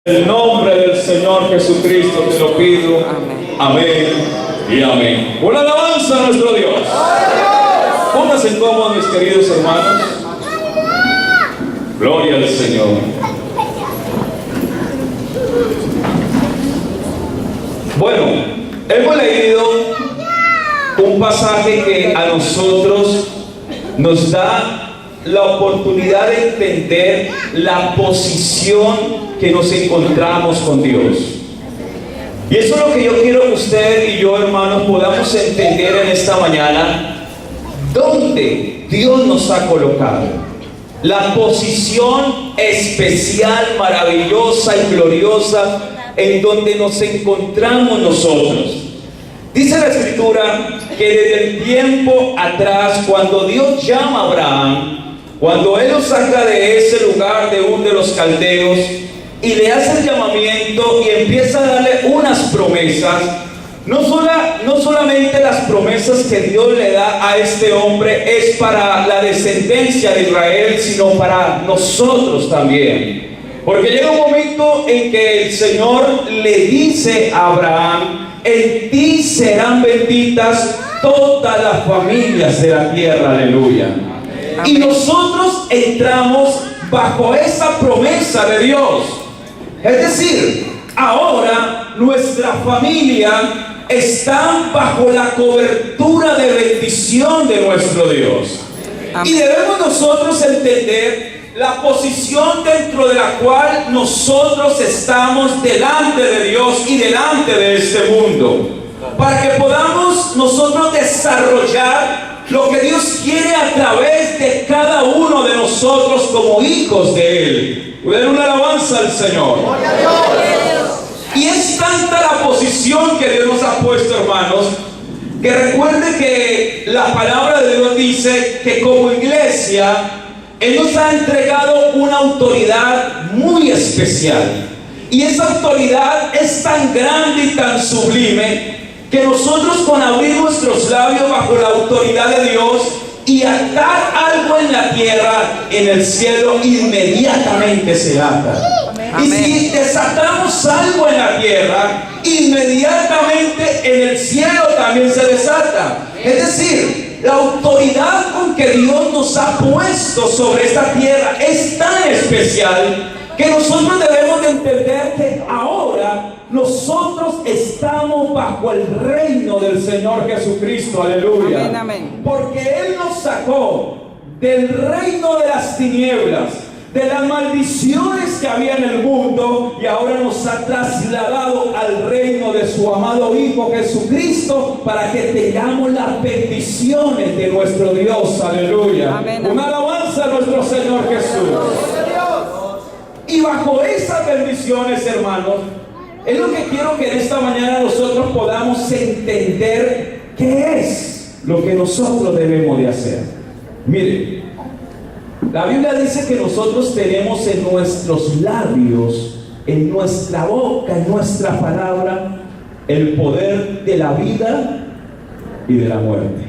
En el nombre del Señor Jesucristo te lo pido. Amén y amén. Una alabanza a nuestro Dios. Pónganse cómodos, mis queridos hermanos. Gloria al Señor. Bueno, hemos leído un pasaje que a nosotros nos da la oportunidad de entender la posición que nos encontramos con Dios. Y eso es lo que yo quiero que usted y yo, hermanos, podamos entender en esta mañana, dónde Dios nos ha colocado. La posición especial, maravillosa y gloriosa en donde nos encontramos nosotros. Dice la Escritura que desde el tiempo atrás, cuando Dios llama a Abraham, cuando Él lo saca de ese lugar de de los caldeos y le hace el llamamiento y empieza a darle unas promesas, no solamente las promesas que Dios le da a este hombre es para la descendencia de Israel, sino para nosotros también. Porque llega un momento en que el Señor le dice a Abraham: en ti serán benditas todas las familias de la tierra. Aleluya. Y nosotros entramos bajo esa promesa de Dios. Es decir, ahora nuestra familia está bajo la cobertura de bendición de nuestro Dios. Y debemos nosotros entender la posición dentro de la cual nosotros estamos delante de Dios y delante de este mundo, para que podamos nosotros desarrollar lo que Dios quiere a través de cada uno de nosotros como hijos de Él. Den una alabanza al Señor. Y es tanta la posición que Dios nos ha puesto, hermanos, que recuerde que la palabra de Dios dice que como iglesia Él nos ha entregado una autoridad muy especial. Y esa autoridad es tan grande y tan sublime que nosotros, con abrir nuestros labios bajo la autoridad de Dios y atar algo en la tierra, en el cielo inmediatamente se ata. Amén. Y si desatamos algo en la tierra, inmediatamente en el cielo también se desata. Es decir, la autoridad con que Dios nos ha puesto sobre esta tierra es tan especial que nosotros debemos de entender que ahora nosotros estamos bajo el reino del Señor Jesucristo. Aleluya. Amén, amén. Porque Él nos sacó del reino de las tinieblas, de las maldiciones que había en el mundo, y ahora nos ha trasladado al reino de su amado Hijo Jesucristo, para que tengamos las bendiciones de nuestro Dios. Aleluya. Amén, amén. Una alabanza a nuestro Señor Jesús. Y bajo esas bendiciones, hermanos, es lo que quiero que en esta mañana nosotros podamos entender qué es lo que nosotros debemos de hacer. Mire, la Biblia dice que nosotros tenemos en nuestros labios, en nuestra boca, en nuestra palabra, el poder de la vida y de la muerte.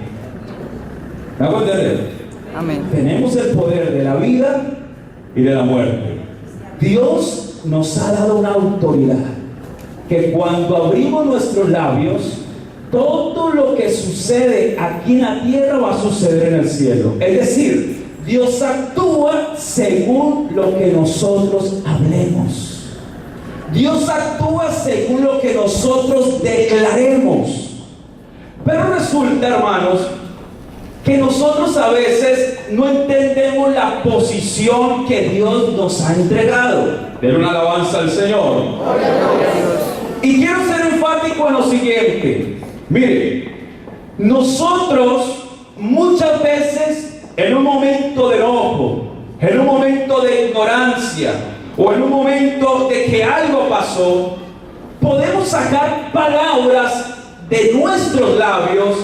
¿Me hago entender? Amén. Tenemos el poder de la vida y de la muerte. Dios nos ha dado una autoridad que cuando abrimos nuestros labios, todo lo que sucede aquí en la tierra va a suceder en el cielo. Es decir, Dios actúa según lo que nosotros hablemos. Dios actúa según lo que nosotros declaremos. Pero resulta, hermanos, que nosotros a veces no entendemos la posición que Dios nos ha entregado. Den una alabanza al Señor. Y quiero ser enfático en lo siguiente. Mire, nosotros muchas veces, en un momento de enojo, en un momento de ignorancia, o en un momento de que algo pasó, podemos sacar palabras de nuestros labios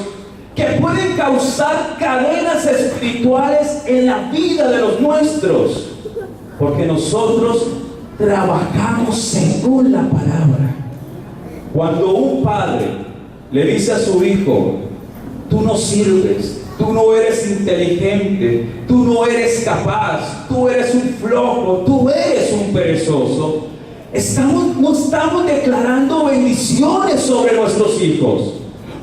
que pueden causar cadenas espirituales en la vida de los nuestros, porque nosotros trabajamos según la palabra. Cuando un padre le dice a su hijo: tú no sirves, tú no eres inteligente, tú no eres capaz, tú eres un flojo, tú eres un perezoso, no estamos declarando bendiciones sobre nuestros hijos.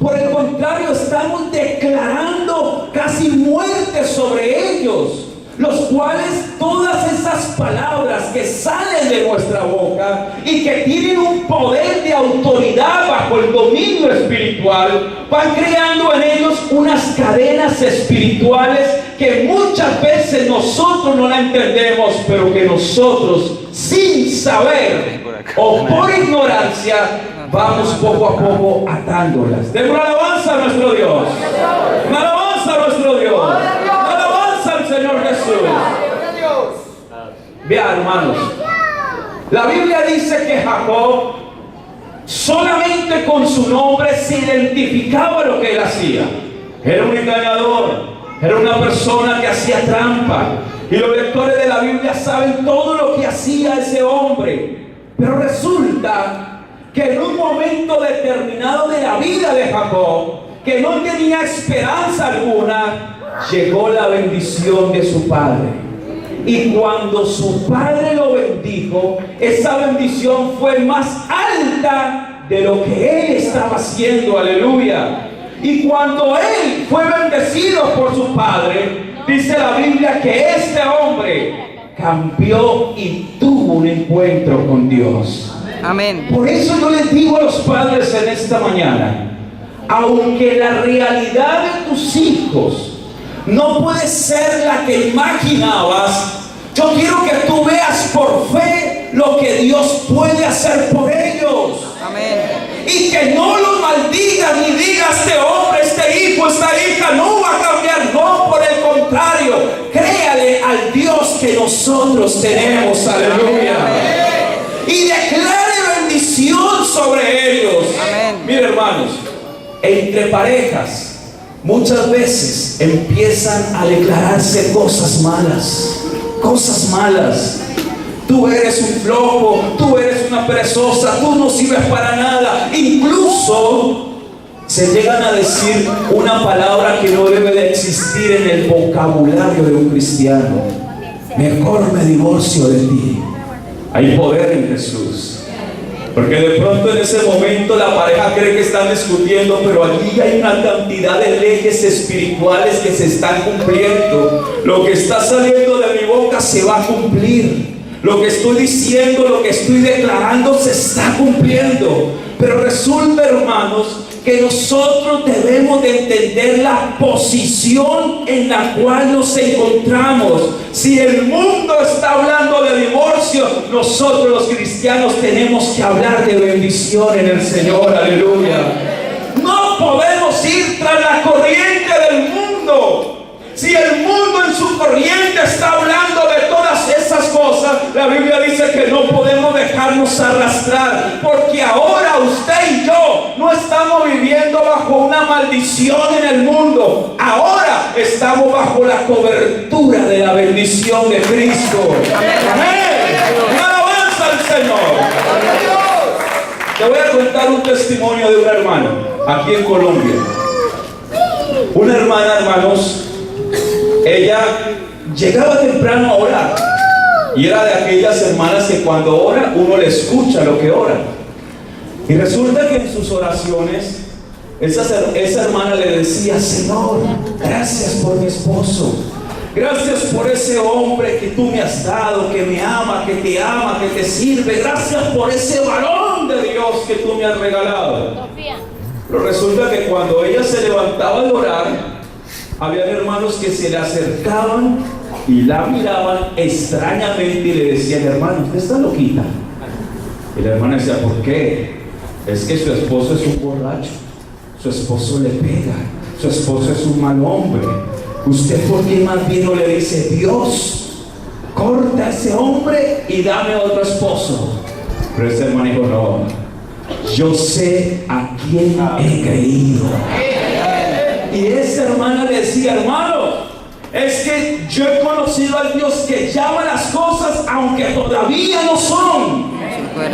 Por el contrario, estamos declarando casi muerte sobre ellos, los cuales todas esas palabras que salen de nuestra boca y que tienen un poder de autoridad bajo el dominio espiritual, van creando en ellos unas cadenas espirituales que muchas veces nosotros no la entendemos, pero que nosotros, sin saber o por ignorancia, vamos poco a poco atándolas. Demos una alabanza a nuestro Dios. Una alabanza a nuestro Dios. Una alabanza al Señor Jesús. Vean, hermanos, la Biblia dice que Jacob solamente con su nombre se identificaba lo que él hacía. Era un engañador, era una persona que hacía trampa. Y los lectores de la Biblia saben todo lo que hacía ese hombre. Pero resulta que en un momento determinado de la vida de Jacob, que no tenía esperanza alguna, llegó la bendición de su padre. Y cuando su padre lo bendijo, esa bendición fue más alta de lo que él estaba haciendo. Aleluya. Y cuando él fue bendecido por su padre, dice la Biblia que este hombre cambió y tuvo un encuentro con Dios. Amén. Por eso yo les digo a los padres en esta mañana, aunque la realidad de tus hijos no puede ser la que imaginabas, yo quiero que tú veas por fe lo que Dios puede hacer por ellos. Amén. Y que no los maldigas ni digas: este hombre, este hijo, esta hija no va a cambiar. No, por el contrario, créale al Dios que nosotros tenemos. Aleluya. Y declare bendición sobre ellos. Amén. Mira, hermanos, entre parejas muchas veces empiezan a declararse cosas malas. Cosas malas. Tú eres un flojo, tú eres una perezosa, tú no sirves para nada. Incluso se llegan a decir una palabra que no debe de existir en el vocabulario de un cristiano: mejor me divorcio de ti. Hay poder en Jesús. Porque de pronto en ese momento la pareja cree que están discutiendo, pero allí hay una cantidad de leyes espirituales que se están cumpliendo. Lo que está saliendo de mi boca se va a cumplir. Lo que estoy diciendo, lo que estoy declarando se está cumpliendo. Pero resulta, hermanos, que nosotros debemos de entender la posición en la cual nos encontramos. Si el mundo está hablando de divorcio, nosotros los cristianos tenemos que hablar de bendición en el Señor. Aleluya. No podemos ir tras la corriente del mundo. Si el mundo en su corriente está hablando de todas esas cosas, la Biblia dice que no podemos dejarnos arrastrar, porque ahora usted y yo no estamos viviendo bajo una maldición en el mundo. Ahora estamos bajo la cobertura de la bendición de Cristo. Amén. Una alabanza al Señor. Te voy a contar un testimonio de una hermana aquí en Colombia. Una hermana, hermanos, ella llegaba temprano a orar y era de aquellas hermanas que cuando ora uno le escucha lo que ora. Y resulta que en sus oraciones esa hermana le decía: Señor, gracias por mi esposo, gracias por ese hombre que tú me has dado, que me ama, que te sirve, gracias por ese varón de Dios que tú me has regalado. Pero resulta que cuando ella se levantaba de orar, había hermanos que se le acercaban y la miraban extrañamente y le decían: hermano, usted está loquita. Y la hermana decía: ¿por qué? Es que su esposo es un borracho, su esposo le pega, su esposo es un mal hombre. ¿Usted por qué más bien no le dice: Dios, corta a ese hombre y dame otro esposo? Pero ese hermano dijo: no, yo sé a quién he creído. Y esa hermana le decía: hermano, es que yo he conocido al Dios que llama las cosas aunque todavía no son.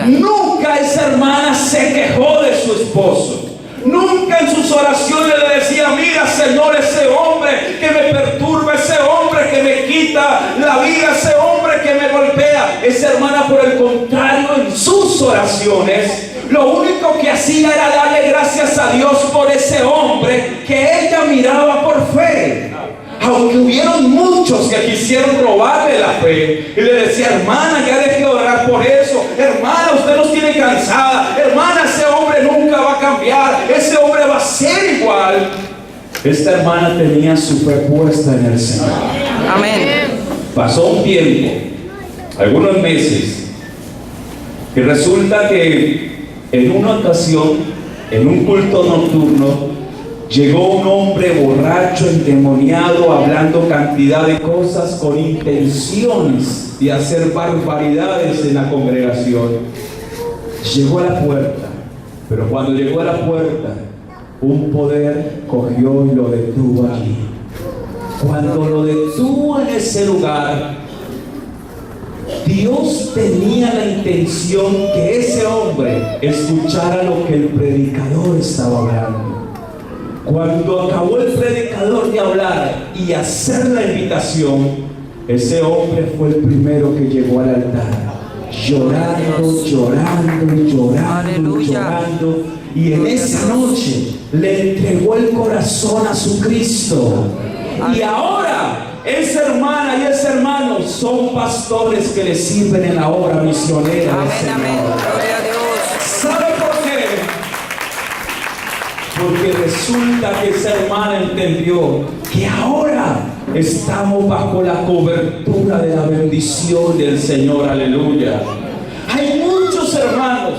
Nunca esa hermana se quejó de su esposo. Nunca en sus oraciones le decía: mira, Señor, ese hombre que me perturba, ese hombre que me quita la vida, ese hombre que me golpea. Esa hermana, por el contrario, en su oraciones, lo único que hacía era darle gracias a Dios por ese hombre que ella miraba por fe. Aunque hubieron muchos que quisieron robarle la fe y le decía: hermana, ya deje de orar por eso, hermana, usted nos tiene cansada, hermana, ese hombre nunca va a cambiar, ese hombre va a ser igual. Esta hermana tenía su fe puesta en el Señor. Amén. Pasó un tiempo, algunos meses, y resulta que en una ocasión, en un culto nocturno, llegó un hombre borracho, endemoniado, hablando cantidad de cosas con intenciones de hacer barbaridades en la congregación. Llegó a la puerta, pero cuando llegó a la puerta, un poder cogió y lo detuvo allí. Cuando lo detuvo en ese lugar, Dios tenía la intención que ese hombre escuchara lo que el predicador estaba hablando. Cuando acabó el predicador de hablar y hacer la invitación, ese hombre fue el primero que llegó al altar, llorando, llorando, llorando, Aleluya. llorando, y en esa noche le entregó el corazón a su Cristo. Y ahora esa hermana y ese hermano son pastores que le sirven en la obra misionera del Amén, Señor. amén. Gloria a Dios. ¿Sabe por qué? Porque resulta que esa hermana entendió que ahora estamos bajo la cobertura de la bendición del Señor. Aleluya. Hay muchos hermanos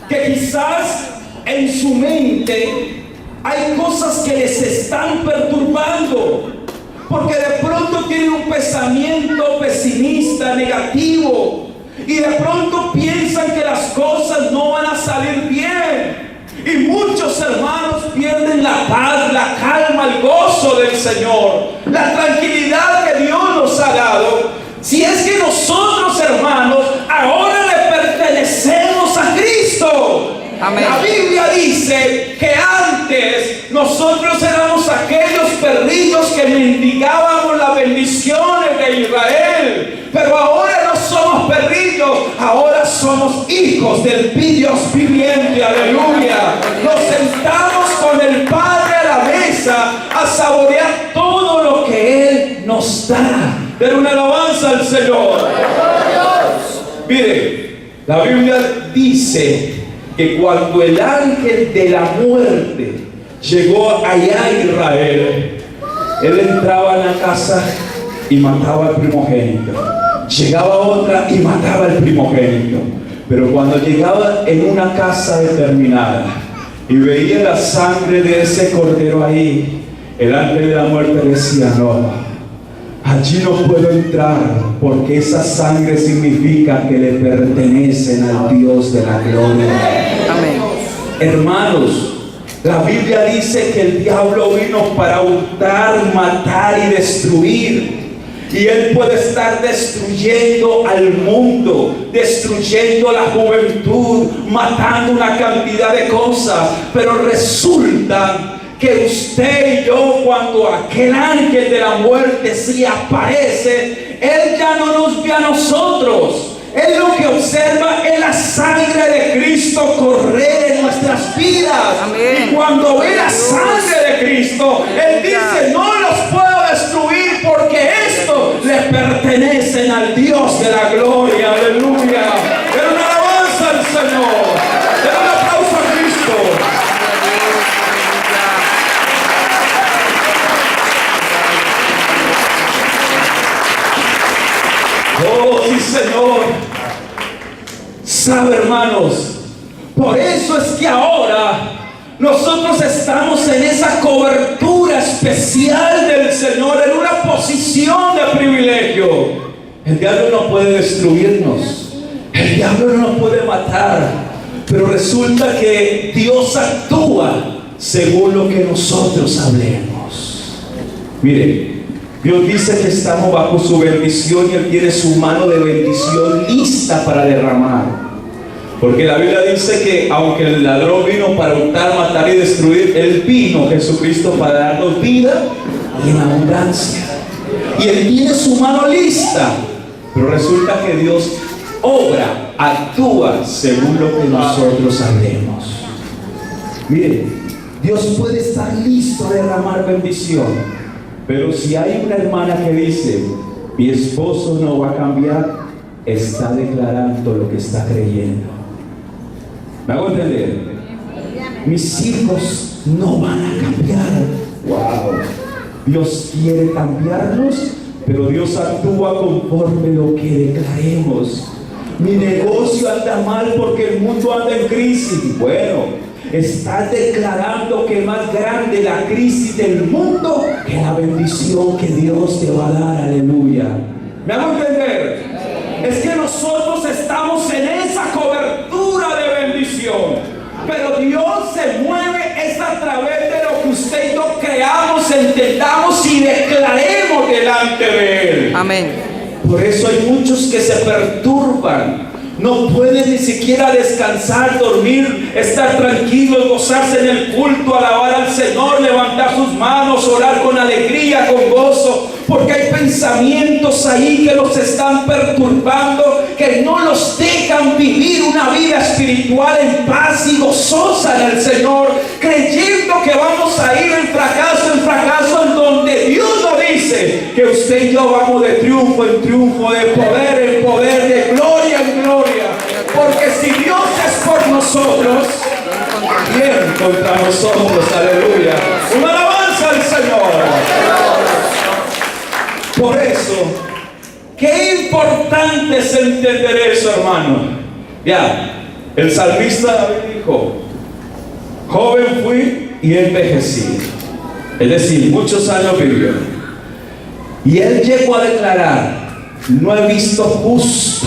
que quizás en su mente hay cosas que les están perturbando, porque de pronto tienen un pensamiento pesimista, negativo, y de pronto piensan que las cosas no van a salir bien. Y muchos hermanos pierden la paz, la calma, el gozo del Señor, la tranquilidad que Dios nos ha dado. Si es que nosotros, hermanos, ahora le pertenecemos a Cristo. Amén. La Biblia dice que antes nosotros éramos aquellos perrillos que mendigábamos las bendiciones de Israel, pero ahora no somos perrillos, ahora somos hijos del Dios viviente. Aleluya. Nos sentamos con el Padre a la mesa a saborear todo lo que Él nos da. Den una alabanza al Señor. Mire, la Biblia dice que cuando el ángel de la muerte llegó allá a Israel, él entraba en la casa y mataba al primogénito. Llegaba otra y mataba al primogénito. Pero cuando llegaba en una casa determinada y veía la sangre de ese cordero ahí, el ángel de la muerte decía: no, allí no puedo entrar, porque esa sangre significa que le pertenecen al Dios de la gloria. Amén. Hermanos, la Biblia dice que el diablo vino para hurtar, matar y destruir. Y él puede estar destruyendo al mundo, destruyendo la juventud, matando una cantidad de cosas. Pero resulta que usted y yo, cuando aquel ángel de la muerte se aparece, él ya no nos ve a nosotros. Él lo que observa es la sangre de Cristo correr en nuestras vidas. Amén. Y cuando ve la sangre de Cristo, él dice: no los puedo destruir, porque esto le pertenecen al Dios de la gloria. Aleluya. Pero una alabanza al Señor. Den un aplauso a Cristo. Oh, sí, Señor. Sabe, hermanos, por eso es que ahora nosotros estamos en esa cobertura especial del Señor, en una posición de privilegio. El diablo no puede destruirnos, el diablo no nos puede matar, pero resulta que Dios actúa según lo que nosotros hablemos. Mire, Dios dice que estamos bajo su bendición y Él tiene su mano de bendición lista para derramar. Porque la Biblia dice que aunque el ladrón vino para hurtar, matar y destruir, Él vino, Jesucristo, para darnos vida y en abundancia. Y Él tiene su mano lista. Pero resulta que Dios obra actúa según lo que nosotros hablemos. Mire, Dios puede estar listo a derramar bendición, pero si hay una hermana que dice, mi esposo no va a cambiar, está declarando lo que está creyendo. ¿Me hago entender? Mis hijos no van a cambiar. Wow. Dios quiere cambiarlos, pero Dios actúa conforme lo que declaremos. Mi negocio anda mal porque el mundo anda en crisis. Bueno, estás declarando que es más grande la crisis del mundo que la bendición que Dios te va a dar. Aleluya. ¿Me hago entender? Es que nosotros estamos en esa cobertura de bendición. Pero Dios se mueve es a través de lo que usted y yo creamos, entendamos y declaremos delante de Él. Amén. Por eso hay muchos que se perturban. No pueden ni siquiera descansar, dormir, estar tranquilos, gozarse en el culto, alabar al Señor, levantar sus manos, orar con alegría, con gozo, porque hay pensamientos ahí que los están perturbando, que no los dejan vivir una vida espiritual en paz y gozosa en el Señor, creyendo que vamos a ir en fracaso, en donde Dios nos dice que usted y yo vamos de triunfo en triunfo, de poder en poder, de gloria en gloria. Porque si Dios es por nosotros, ¿quién contra nosotros? Aleluya. Una alabanza al Señor. Por eso, qué importante es entender eso, hermano. Ya, el salmista David dijo, joven fui y envejecí. Es decir, muchos años vivió. Y él llegó a declarar, no he visto justo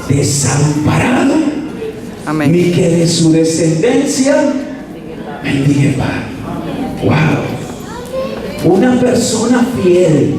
desamparado, Amén. ni que de su descendencia mendigue pan. Wow. Una persona fiel,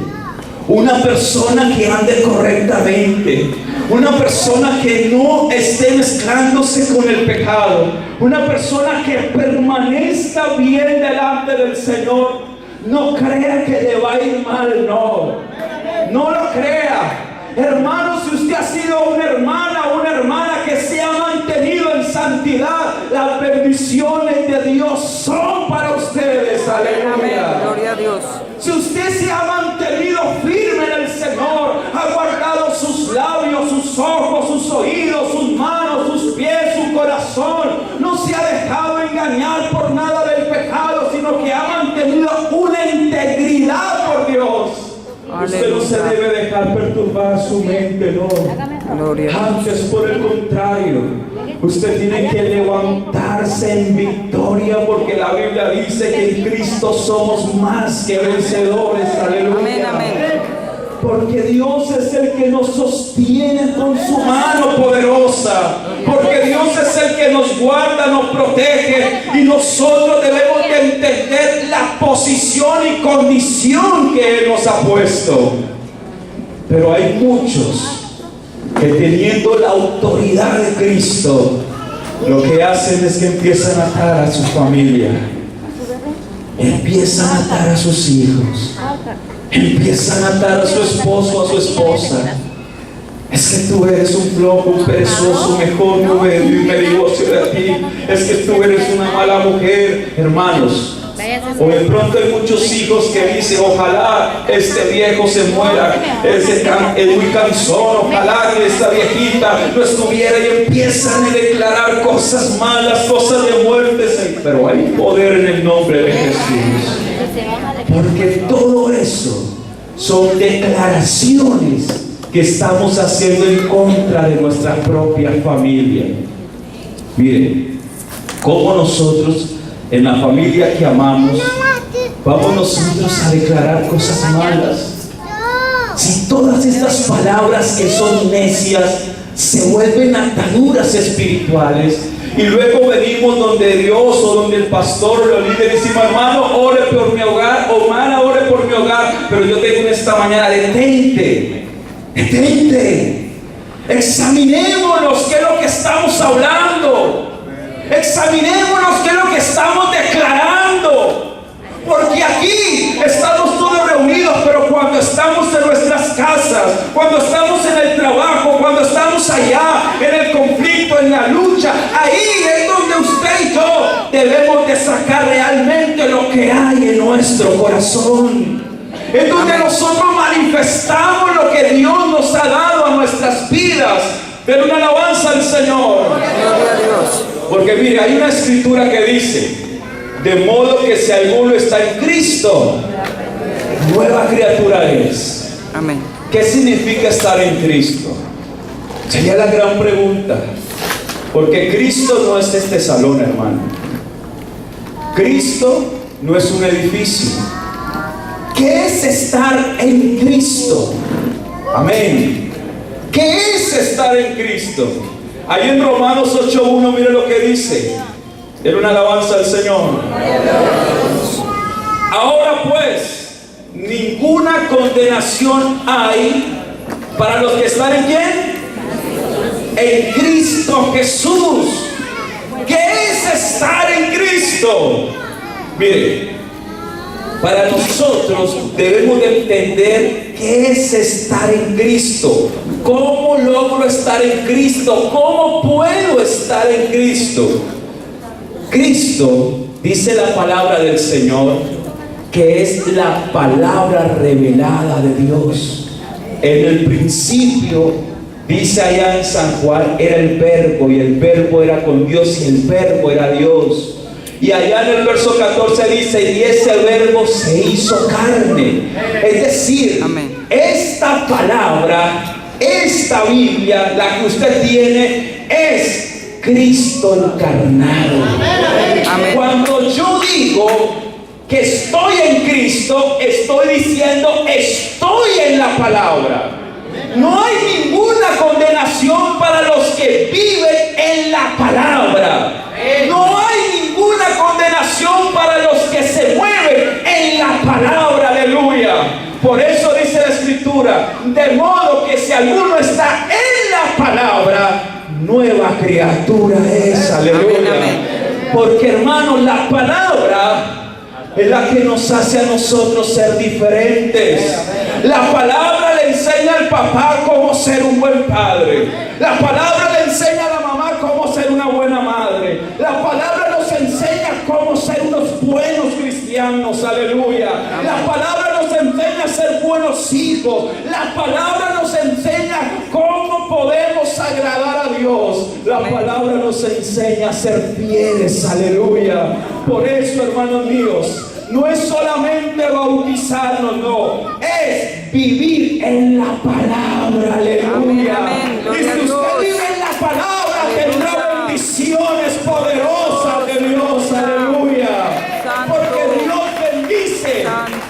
una persona que ande correctamente, una persona que no esté mezclándose con el pecado, una persona que permanezca bien delante del Señor. No crea que le va a ir mal, no lo crea. Hermano, si usted ha sido una hermana que se ha mantenido en santidad, las bendiciones de Dios son para ustedes. Aleluya. Gloria a Dios. Si usted se ha mantenido firme en el Señor, ha guardado sus labios, sus ojos, sus oídos, sus manos, sus pies, su corazón, no se ha dejado engañar por nada del pecado, sino que ha mantenido una integridad por Dios. Usted no se debe dejar perturbar su mente, no. Gloria. Antes, por el contrario, usted tiene que levantarse en victoria, porque la Biblia dice que en Cristo somos más que vencedores. Aleluya. Amén, amén. Porque Dios es el que nos sostiene con su mano poderosa. Porque Dios es el que nos guarda, nos protege. Y nosotros debemos de entender la posición y condición que Él nos ha puesto. Pero hay muchos que, teniendo la autoridad de Cristo, lo que hacen es que empiezan a atar a su familia, empiezan a atar a sus hijos, empiezan a atar a su esposo, a su esposa. Es que tú eres un flojo, un perezoso, mejor no me divorcio de ti. Es que tú eres una mala mujer. Hermanos, o de pronto hay muchos hijos que dicen, ojalá este viejo se muera, es muy cansón, ojalá que esta viejita no estuviera, y empiezan a declarar cosas malas, cosas de muerte. Pero hay poder en el nombre de Jesús, porque todo eso son declaraciones que estamos haciendo en contra de nuestra propia familia. Miren, cómo nosotros en la familia que amamos vamos nosotros a declarar cosas malas. Si todas estas palabras que son necias se vuelven ataduras espirituales, y luego venimos donde Dios o donde el pastor o el líder y decimos, hermano, ore por mi hogar, o hermana, ore por mi hogar. Pero yo tengo en esta mañana, detente. Examinémonos qué es lo que estamos hablando. Examinémonos qué es lo que estamos declarando. Porque aquí estamos todos reunidos, pero cuando cuando estamos en nuestras casas, cuando estamos en el trabajo, cuando estamos allá en el conflicto, en la lucha, ahí es donde usted y yo debemos de sacar realmente lo que hay en nuestro corazón. Es donde nosotros manifestamos lo que Dios nos ha dado a nuestras vidas. Pero una alabanza al Señor. Gloria a Dios. Porque mire, hay una escritura que dice: de modo que si alguno está en Cristo, nueva criatura es. Amén. ¿Qué significa estar en Cristo? Sería la gran pregunta. Porque Cristo no es este salón, hermano. Cristo no es un edificio. ¿Qué es estar en Cristo? Amén. ¿Qué es estar en Cristo? Ahí en Romanos 8:1, mire lo que dice. Era una alabanza al Señor. Ahora pues, ninguna condenación hay para los que están en ¿quién? En Cristo Jesús. ¿Qué es estar en Cristo? Mire, para nosotros debemos de entender qué es estar en Cristo. ¿Cómo logro estar en Cristo? ¿Cómo puedo estar en Cristo? Cristo, dice la palabra del Señor, que es la palabra revelada de Dios. En el principio, dice allá en San Juan, era el verbo, y el verbo era con Dios, y el verbo era Dios. Y allá en el verso 14 dice: y ese verbo se hizo carne. Es decir, amén, esta palabra, esta Biblia, la que usted tiene, es Cristo encarnado. Amén. Cuando yo digo que estoy en Cristo, estoy diciendo estoy en la palabra. No hay ninguna condenación para los que viven en la palabra. No hay ninguna condenación para los que se mueven en la palabra. Aleluya. Por eso dice la Escritura: de modo que si alguno está en la palabra, nueva criatura es. Aleluya. Amén, amén. Porque, hermanos, la palabra es la que nos hace a nosotros ser diferentes. La palabra le enseña al papá cómo ser un buen padre. La palabra le enseña a la mamá cómo ser una buena madre. La palabra nos enseña cómo ser unos buenos cristianos. Aleluya. La palabra nos enseña a ser buenos hijos. La palabra nos enseña cómo podemos agradar a Dios. La palabra nos enseña a ser fieles. Aleluya. Por eso, hermanos míos, no es solamente bautizarnos, no, es vivir en la palabra. Aleluya. Amén, amén. Y si usted vive en la palabra, tendrá bendiciones poderosas de Dios. Aleluya. Porque Dios bendice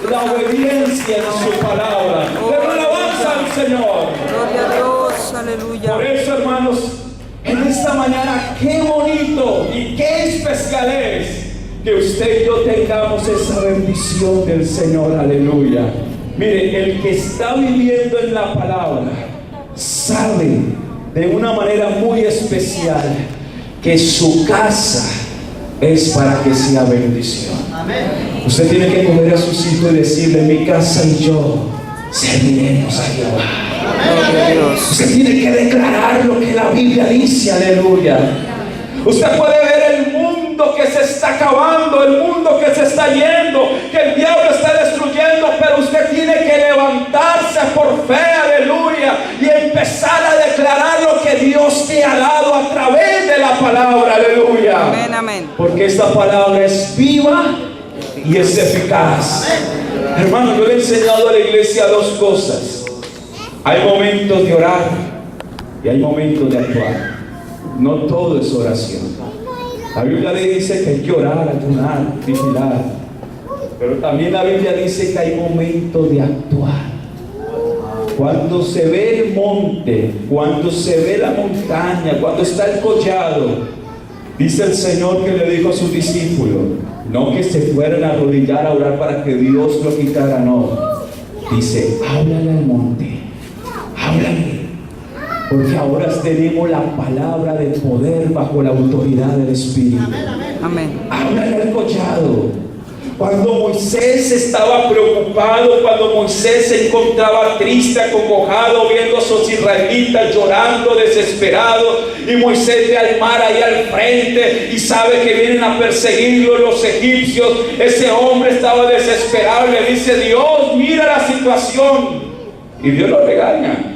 la obediencia en su palabra. Le alabanza al Señor. Gloria a Dios. Aleluya. Por eso, hermanos, en esta mañana, qué bonito y qué especial es que usted y yo tengamos esa bendición del Señor. Aleluya. Mire, el que está viviendo en la palabra sabe de una manera muy especial que su casa es para que sea bendición. Amén. Usted tiene que coger a sus hijos y decirle: mi casa y yo serviremos a Jehová. Amén. Usted tiene que declarar lo que la Biblia dice. Aleluya. Usted puede ver el mundo que se está acabando, el mundo que se está yendo, que el diablo está destruyendo, pero usted tiene que levantarse por fe, aleluya, y empezar a declarar lo que Dios te ha dado a través de la palabra. Aleluya. Amén, amén. Porque esta palabra es viva y es eficaz. Hermano, yo le he enseñado a la iglesia dos cosas: hay momentos de orar y hay momentos de actuar. No todo es oración. La Biblia le dice que hay que orar, ayunar, vigilar. Pero también la Biblia dice que hay momentos de actuar. Cuando se ve el monte, cuando se ve la montaña, cuando está el collado, dice el Señor que le dijo a sus discípulos, no que se fueran a arrodillar a orar para que Dios lo quitara, no. Dice: háblale al monte, háblale. Porque ahora tenemos la palabra de poder bajo la autoridad del Espíritu. Amén. Háblale al collado. Cuando Moisés estaba preocupado, cuando Moisés se encontraba triste, acongojado, viendo a sus israelitas llorando, desesperado, y Moisés ve al mar ahí al frente y sabe que vienen a perseguirlo los egipcios, ese hombre estaba desesperado y le dice: Dios, mira la situación. Y Dios lo regaña.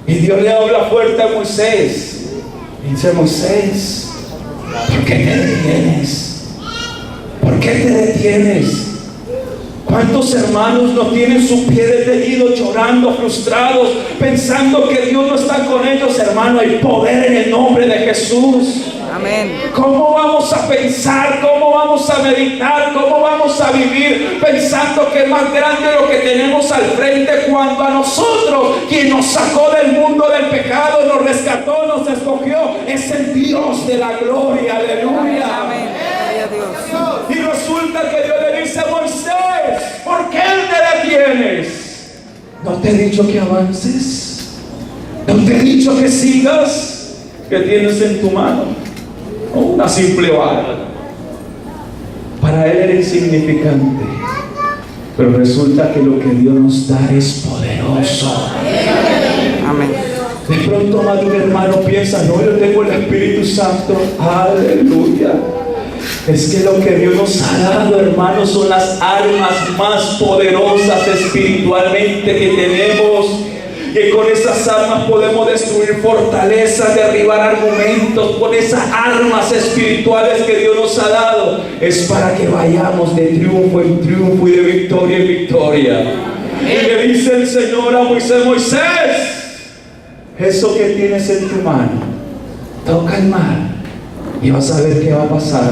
Y Dios le habla fuerte a Moisés. Y dice: Moisés, ¿por qué te detienes? ¿Por qué te detienes? ¿Cuántos hermanos no tienen su pie detenido, llorando, frustrados, pensando que Dios no está con ellos? Hermano, hay poder en el nombre de Jesús. Amén. ¿Cómo vamos a pensar? ¿Cómo vamos a meditar? ¿Cómo vamos a vivir pensando que es más grande lo que tenemos al frente, cuando a nosotros, quien nos sacó del mundo del pecado, nos rescató, nos escogió, es el Dios de la gloria? Aleluya. Amén. Gloria a Dios. Y resulta que Dios le dice a Moisés: ¿por qué te detienes? ¿No te he dicho que avances? ¿No te he dicho que sigas? ¿Qué tienes en tu mano? Una simple vara. Para él era insignificante, pero resulta que lo que Dios nos da es poderoso. Amén. De pronto, más de un hermano piensa: no, yo tengo el Espíritu Santo. Aleluya. Es que lo que Dios nos ha dado, hermanos, son las armas más poderosas espiritualmente que tenemos. Que con esas armas podemos destruir fortalezas, derribar argumentos. Con esas armas espirituales que Dios nos ha dado, es para que vayamos de triunfo en triunfo y de victoria en victoria. Y le dice el Señor a Moisés: Moisés, eso que tienes en tu mano, toca el mar y vas a ver qué va a pasar.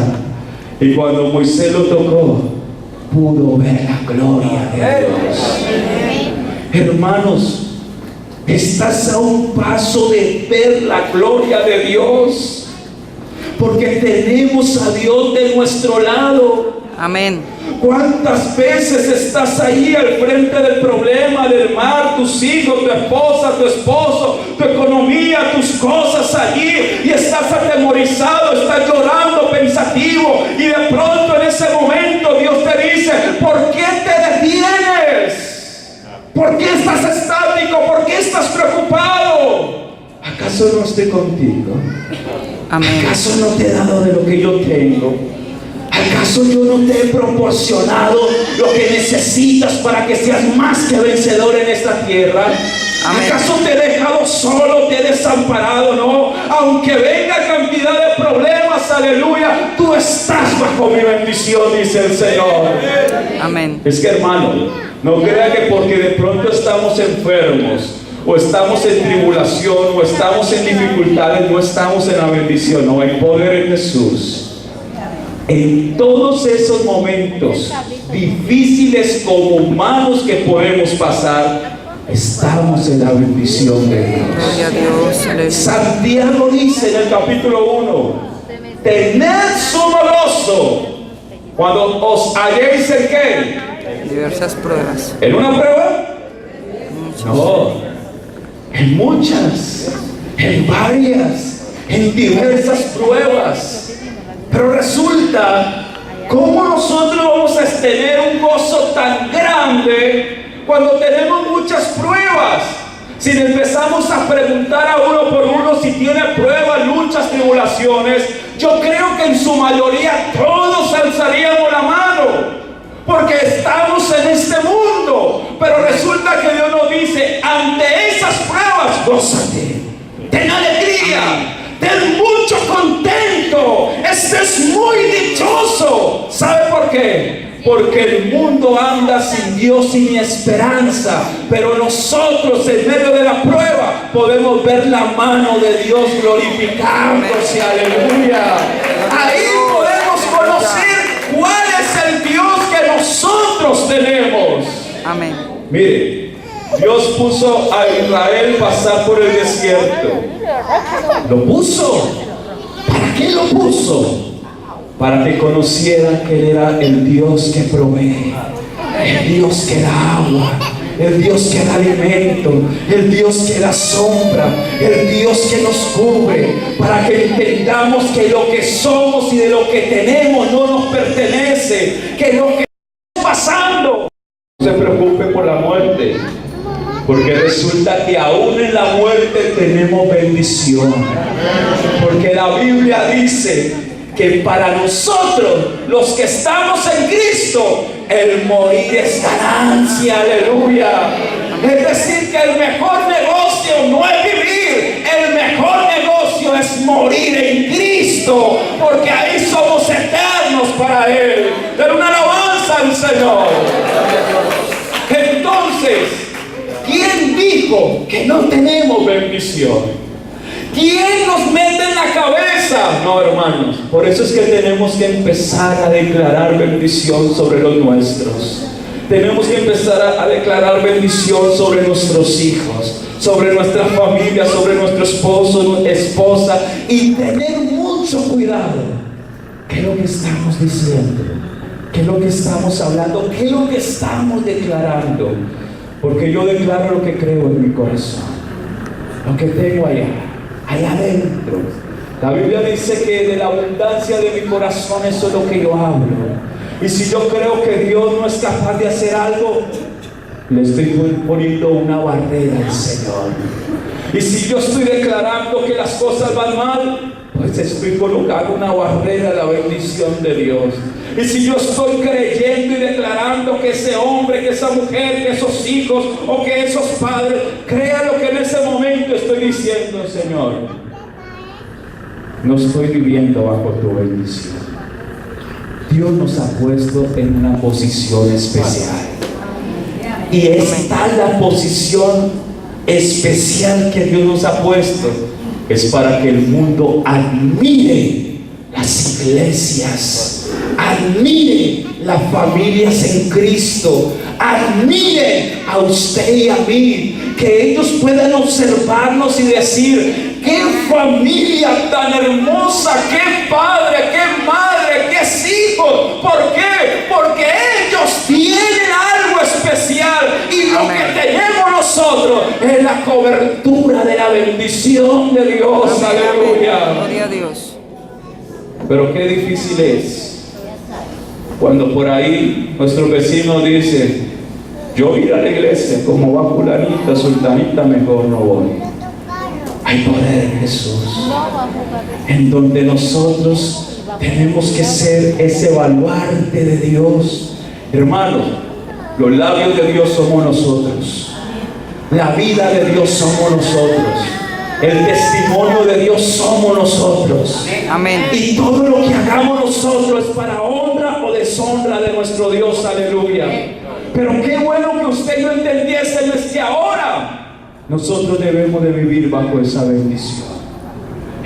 Y cuando Moisés lo tocó, pudo ver la gloria de Dios. Hermanos, estás a un paso de ver la gloria de Dios, porque tenemos a Dios de nuestro lado. Amén. ¿Cuántas veces estás ahí al frente del problema, del mar, tus hijos, tu esposa, tu esposo, tu economía, tus cosas allí, y estás atemorizado, estás llorando, pensativo, y de pronto en ese momento Dios te dice: ¿por qué te detienes? ¿Por qué estás estático? ¿Por qué estás preocupado? ¿Acaso no estoy contigo? Amén. ¿Acaso no te he dado de lo que yo tengo? ¿Acaso yo no te he proporcionado lo que necesitas para que seas más que vencedor en esta tierra? Amén. ¿Acaso te he dejado solo, te he desamparado? No, aunque venga cantidad de problemas, aleluya, tú estás bajo mi bendición, dice el Señor. Amén. Es que, hermano, no crea que porque de pronto estamos enfermos, o estamos en tribulación, o estamos en dificultades, no estamos en la bendición. No, hay poder en Jesús. En todos esos momentos difíciles como humanos que podemos pasar, estamos en la bendición de Dios. Gloria a Dios. Aleluya. Santiago dice en el capítulo 1: tened sumo gozo cuando os halléis en ¿qué? Diversas pruebas. ¿En una prueba? No, en muchas, en varias, en diversas pruebas. Pero resulta, ¿cómo nosotros vamos a tener un gozo tan grande cuando tenemos muchas pruebas? Si le empezamos a preguntar a uno por uno si tiene pruebas, luchas, tribulaciones, yo creo que en su mayoría todos alzaríamos la mano, porque estamos en este mundo. Pero resulta que Dios nos dice: ante esas pruebas, gózate, ten alegría, ten mucho contento, estés muy dichoso. ¿Sabe por qué? Porque el mundo anda sin Dios, sin esperanza, pero nosotros en medio de la prueba podemos ver la mano de Dios glorificándose. Aleluya. Ahí podemos conocer cuál es el Dios que nosotros tenemos. Amén. Mire, Dios puso a Israel pasar por el desierto. Lo puso. ¿Para qué lo puso? Para que conocieran que Él era el Dios que provee, el Dios que da agua, el Dios que da alimento, el Dios que da sombra, el Dios que nos cubre, para que entendamos entendamos que lo que somos y de lo que tenemos no nos pertenece, que lo que está pasando. No se preocupe por la muerte, porque resulta que aún en la muerte tenemos bendición. Porque la Biblia dice que para nosotros, los que estamos en Cristo, el morir es ganancia. Aleluya. Es decir, que el mejor negocio no es vivir, el mejor negocio es morir en Cristo, porque ahí somos eternos para Él. Pero una alabanza al Señor. Entonces, ¿quién dijo que no tenemos bendición? ¿Quién nos mete en la cabeza? No, hermanos. Por eso es que tenemos que empezar a declarar bendición sobre los nuestros. Tenemos que empezar a declarar bendición sobre nuestros hijos, sobre nuestra familia, sobre nuestro esposo, esposa, y tener mucho cuidado. ¿Qué es lo que estamos diciendo? ¿Qué es lo que estamos hablando? ¿Qué es lo que estamos declarando? Porque yo declaro lo que creo en mi corazón, lo que tengo allá adentro. La Biblia dice que de la abundancia de mi corazón eso es lo que yo hablo. Y si yo creo que Dios no es capaz de hacer algo, le estoy poniendo una barrera al Señor. Y si yo estoy declarando que las cosas van mal, pues estoy colocando una barrera a la bendición de Dios. Y si yo estoy creyendo y declarando que ese hombre, que esa mujer, que esos hijos o que esos padres, crean lo que en ese momento estoy diciendo, Señor, no estoy viviendo bajo tu bendición. Dios nos ha puesto en una posición especial. Y es tal la posición especial que Dios nos ha puesto, es para que el mundo admire las iglesias, admire las familias en Cristo, admire a usted y a mí, que ellos puedan observarnos y decir: qué familia tan hermosa, qué padre, qué madre, qué hijos. ¿Por qué? Porque ellos tienen algo especial, y lo que tenemos nosotros es la cobertura de la bendición de Dios. Aleluya. Gloria a Dios. Pero qué difícil es cuando por ahí nuestro vecino dice: yo ir a la iglesia, como va fulanita, sultanita, mejor no voy. Hay poder en Jesús, en donde nosotros tenemos que ser ese baluarte de Dios. Hermanos, los labios de Dios somos nosotros, la vida de Dios somos nosotros, el testimonio de Dios somos nosotros. Amén. Y todo lo que hagamos nosotros es para honra o deshonra de nuestro Dios. Aleluya. Pero qué bueno que usted lo entendiese, es que ahora nosotros debemos de vivir bajo esa bendición.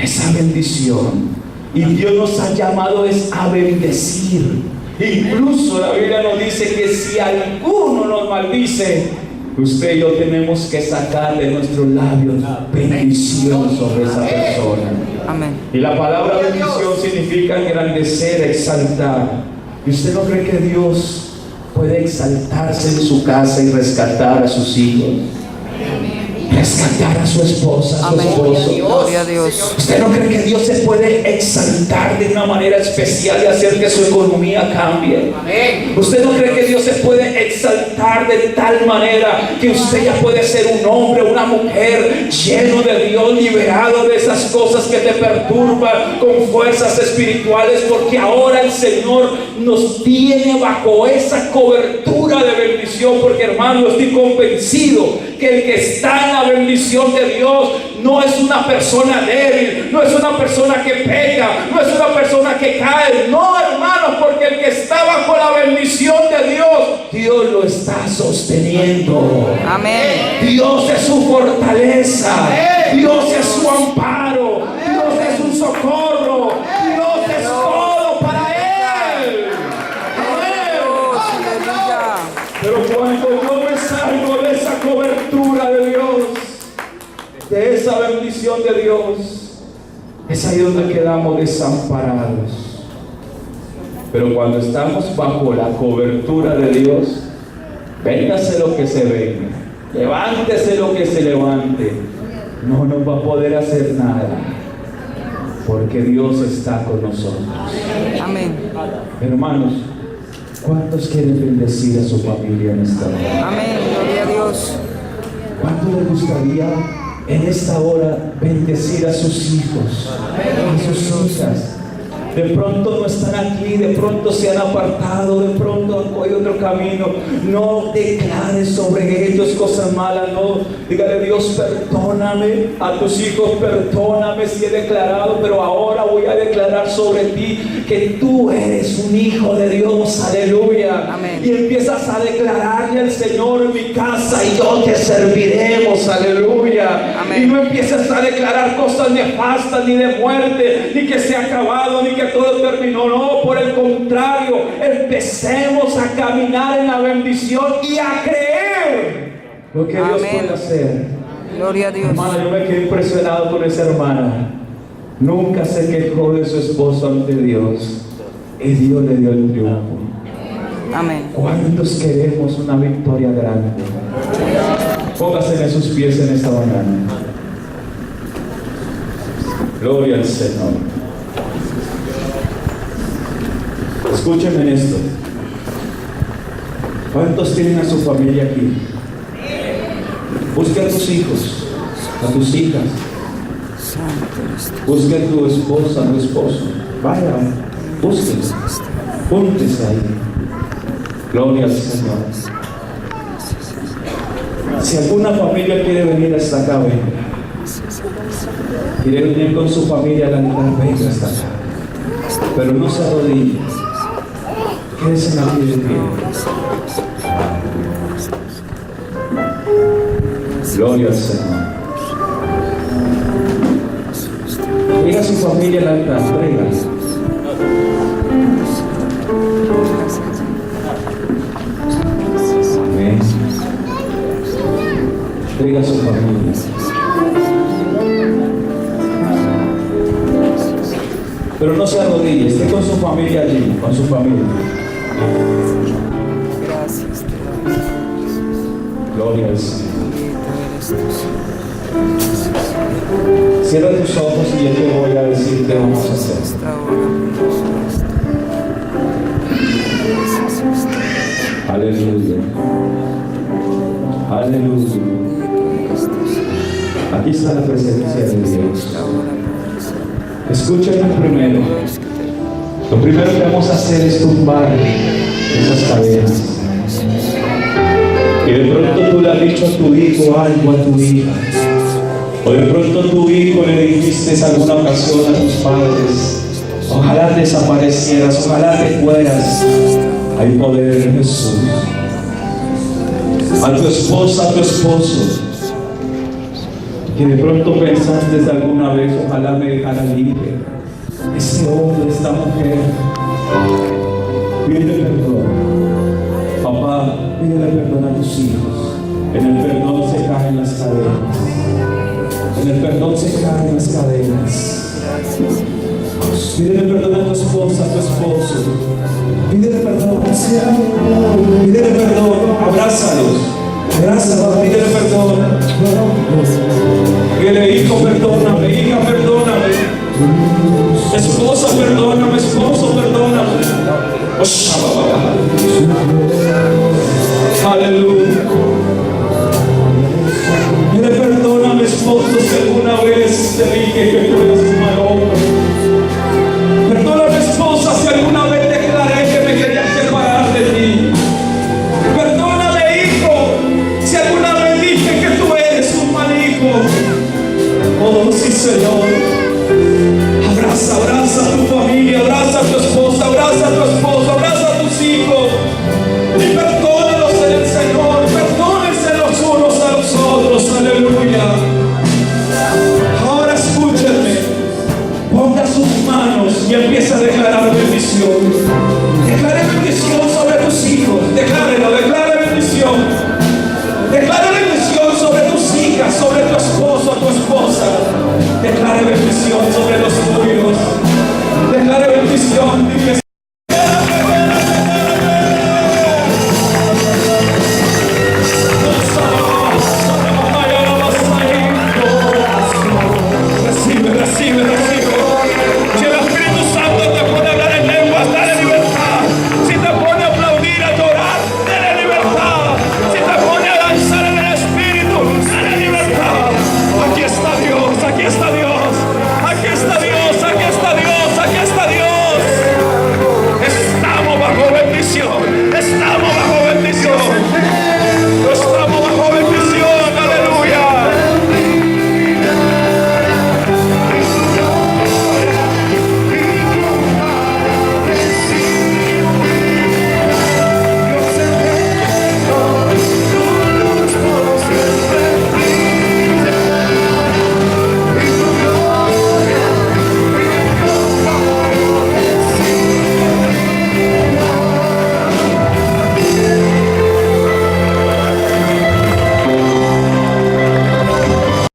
Esa bendición. Y Dios nos ha llamado es a bendecir. Incluso la Biblia nos dice que si alguno nos maldice, usted y yo tenemos que sacar de nuestros labios bendición sobre esa persona. Amén. Y la palabra bendición significa engrandecer, exaltar. ¿Y usted no cree que Dios puede exaltarse en su casa y rescatar a sus hijos? Rescatar a su esposa, a su esposo. Gloria a Dios. ¿Usted no cree que Dios se puede exaltar de una manera especial y hacer que su economía cambie? ¿Usted no cree que Dios se puede exaltar de tal manera que usted ya puede ser un hombre, una mujer lleno de Dios, liberado de esas cosas que te perturban, con fuerzas espirituales? Porque ahora el Señor nos tiene bajo esa cobertura de bendición. Porque, hermano, estoy convencido que el que está en la bendición de Dios no es una persona débil, no es una persona que peca, no es una persona que cae. No, hermanos, porque el que está bajo la bendición de Dios, Dios lo está sosteniendo. Amén. Dios es su fortaleza, Dios es su amparo, Dios es su socorro, Dios es todo para Él. Pero cuando yo me salgo de esa cobertura de Dios, de esa bendición de Dios, es ahí donde quedamos desamparados. Pero cuando estamos bajo la cobertura de Dios, véngase lo que se venga, levántese lo que se levante, no nos va a poder hacer nada. porque Dios está con nosotros. Amén. Hermanos, ¿cuántos quieren bendecir a su familia en esta hora? Amén. Gloria a Dios. ¿Cuánto les gustaría en esta hora bendecir a sus hijos, a sus hijas? De pronto no están aquí, de pronto se han apartado, de pronto han cogido otro camino. No declares sobre ellos cosas malas, no. Dígale: Dios, perdóname, a tus hijos perdóname si he declarado, pero ahora voy a declarar sobre ti que tú eres un hijo de Dios, aleluya. Amén. Y empiezas a declararle al Señor: en mi casa y yo te serviremos, aleluya. Amén. Y no empieces a declarar cosas nefastas, ni de muerte, ni que se ha acabado, ni que todo terminó. No, por el contrario, empecemos a caminar en la bendición y a creer lo que Dios Amén. puede hacer. Gloria a Dios. Hermana, yo me quedé impresionado con esa hermana. Nunca se quejó de su esposo ante Dios, y Dios le dio el triunfo. Amén. ¿Cuántos queremos una victoria grande? Póngase en sus pies en esta mañana. Gloria al Señor. Escúchenme en esto. ¿Cuántos tienen a su familia aquí? Busca a tus hijos, a tus hijas. Busca a tu esposa, a tu esposo. Vaya, búsquense. Júntese ahí. Gloria al Señor. Si alguna familia quiere venir hasta acá, venga. Quiere venir con su familia al altar, venga hasta acá. Pero no se arrodille. Quédese aquí de pie. Gloria al Señor. Traiga a su familia al altar, traiga. Amén. Traiga a su familia. Pero no se arrodille, esté con su familia allí, con su familia. Gracias te doy. Gloria al Señor. Bendito eres tú. Cierra tus ojos y yo te voy a decir qué vamos a hacer. Esta hora, Aleluya. Aleluya. Aquí está la presencia de Dios. Escúchenme primero. Lo primero que vamos a hacer es tumbar esas cadenas. Y de pronto tú le has dicho a tu hijo algo, a tu hija. O de pronto tu hijo le dijiste alguna ocasión a tus padres: ojalá desaparecieras, ojalá te fueras. Hay poder en Jesús. A tu esposa, a tu esposo, que de pronto pensaste alguna vez: ojalá me dejara libre. Ese hombre, esta mujer, pídele perdón. Papá, pídele perdón a tus hijos. En el perdón se caen las cadenas. En el perdón se caen las cadenas. Pídele perdón a tu esposa, a tu esposo. Pídele perdón. Pídele perdón. Abrázalos. Abrázalos. Pídele perdón. Pídele: hijo, perdóname. Hija, perdóname. Esposa, perdóname. Esposo, perdóname. Aleluya. Pídele perdón a mi esposo si alguna vez te dije que tú eras un mal hombre. Perdona a mi esposa si alguna vez declaré que me quería separar de ti. Perdóname, hijo, si alguna vez dije que tú eres un mal hijo. Oh, sí, Señor. Abraza a tu familia, abraza a tu esposa, abraza a tu esposo, abraza a tus hijos. Y perdónalos en el Señor. Perdónense los unos a los otros. Aleluya. Ahora escúchenme. Ponga sus manos y empieza a declarar bendición. Declare bendición sobre tus hijos. Declare bendición. Declare bendición sobre tus hijas, sobre tu esposo, tu esposa. Declare bendición sobre los tuyos.